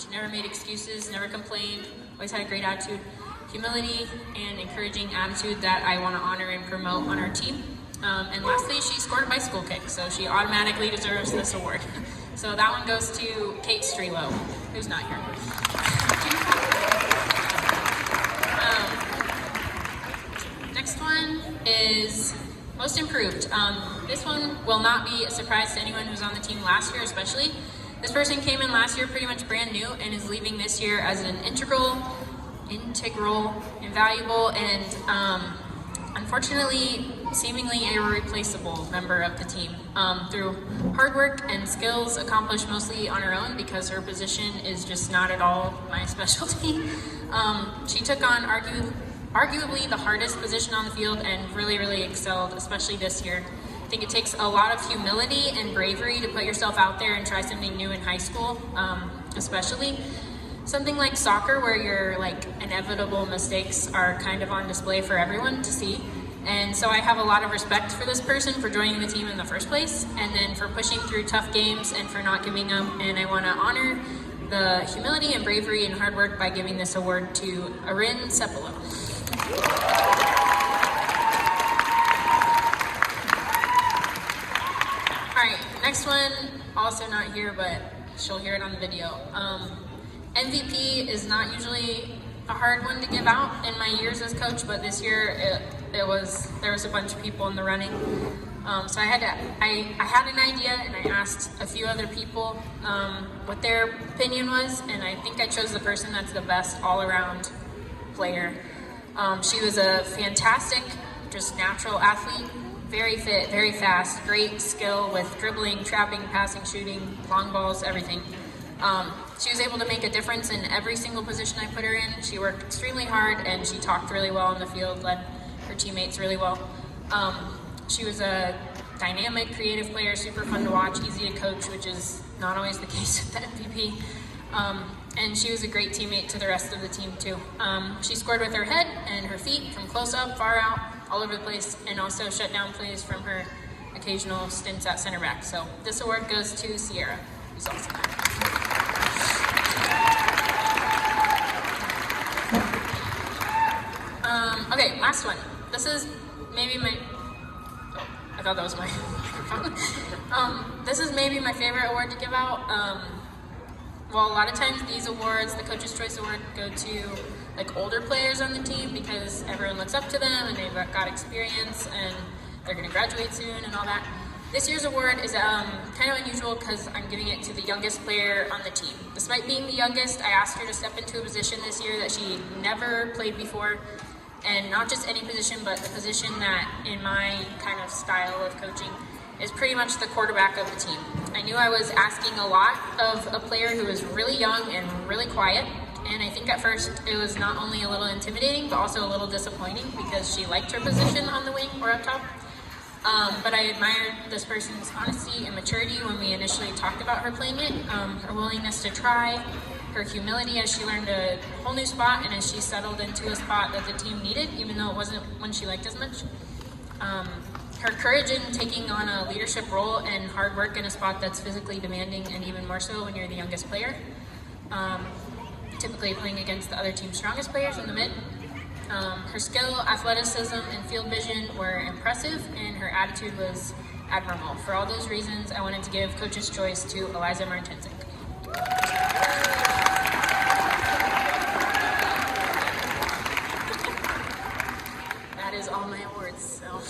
She never made excuses, never complained, always had a great attitude, humility, and encouraging attitude that I want to honor and promote on our team. And lastly, she scored a bicycle kick, so she automatically deserves this award. So that one goes to Kate Strelo, who's not here. Next one is most improved. This one will not be a surprise to anyone who's on the team last year, especially. This person came in last year pretty much brand new and is leaving this year as an integral, invaluable, and unfortunately, seemingly irreplaceable member of the team. Through hard work and skills accomplished mostly on her own, because her position is just not at all my specialty. She took on arguably the hardest position on the field and really excelled, especially this year. I think it takes a lot of humility and bravery to put yourself out there and try something new in high school, especially. Something like soccer, where your inevitable mistakes are kind of on display for everyone to see. And so I have a lot of respect for this person for joining the team in the first place, and then for pushing through tough games and for not giving up. And I want to honor the humility and bravery and hard work by giving this award to Arin Cepolo. Alright, next one, also not here, but she'll hear it on the video. MVP is not usually a hard one to give out in my years as coach, but this year there was a bunch of people in the running. So I had an idea, and I asked a few other people what their opinion was, and I think I chose the person that's the best all-around player. She was a fantastic, just natural athlete, very fit, very fast, great skill with dribbling, trapping, passing, shooting, long balls, everything. She was able to make a difference in every single position I put her in. She worked extremely hard, and she talked really well on the field, led her teammates really well. She was a dynamic, creative player, super fun to watch, easy to coach, which is not always the case with the MVP. And she was a great teammate to the rest of the team too. She scored with her head and her feet from close up, far out, all over the place, and also shut down plays from her occasional stints at center back. So this award goes to Sierra, who's also back. Okay, last one. This is maybe my... Oh, I thought that was my microphone. This is maybe my favorite award to give out. Well, a lot of times these awards, the Coach's Choice Award, go to older players on the team because everyone looks up to them and they've got experience and they're going to graduate soon and all that. This year's award is kind of unusual because I'm giving it to the youngest player on the team. Despite being the youngest, I asked her to step into a position this year that she never played before, and not just any position, but the position that, in my kind of style of coaching, is pretty much the quarterback of the team. I knew I was asking a lot of a player who was really young and really quiet, and I think at first it was not only a little intimidating, but also a little disappointing because she liked her position on the wing or up top. But I admired this person's honesty and maturity when we initially talked about her playing it, her willingness to try, her humility as she learned a whole new spot and as she settled into a spot that the team needed, even though it wasn't one she liked as much. Her courage in taking on a leadership role and hard work in a spot that's physically demanding, and even more so when you're the youngest player. Typically playing against the other team's strongest players in the mid. Her skill, athleticism, and field vision were impressive, and her attitude was admirable. For all those reasons, I wanted to give Coach's Choice to Eliza Martinsik. That is all my awards, so...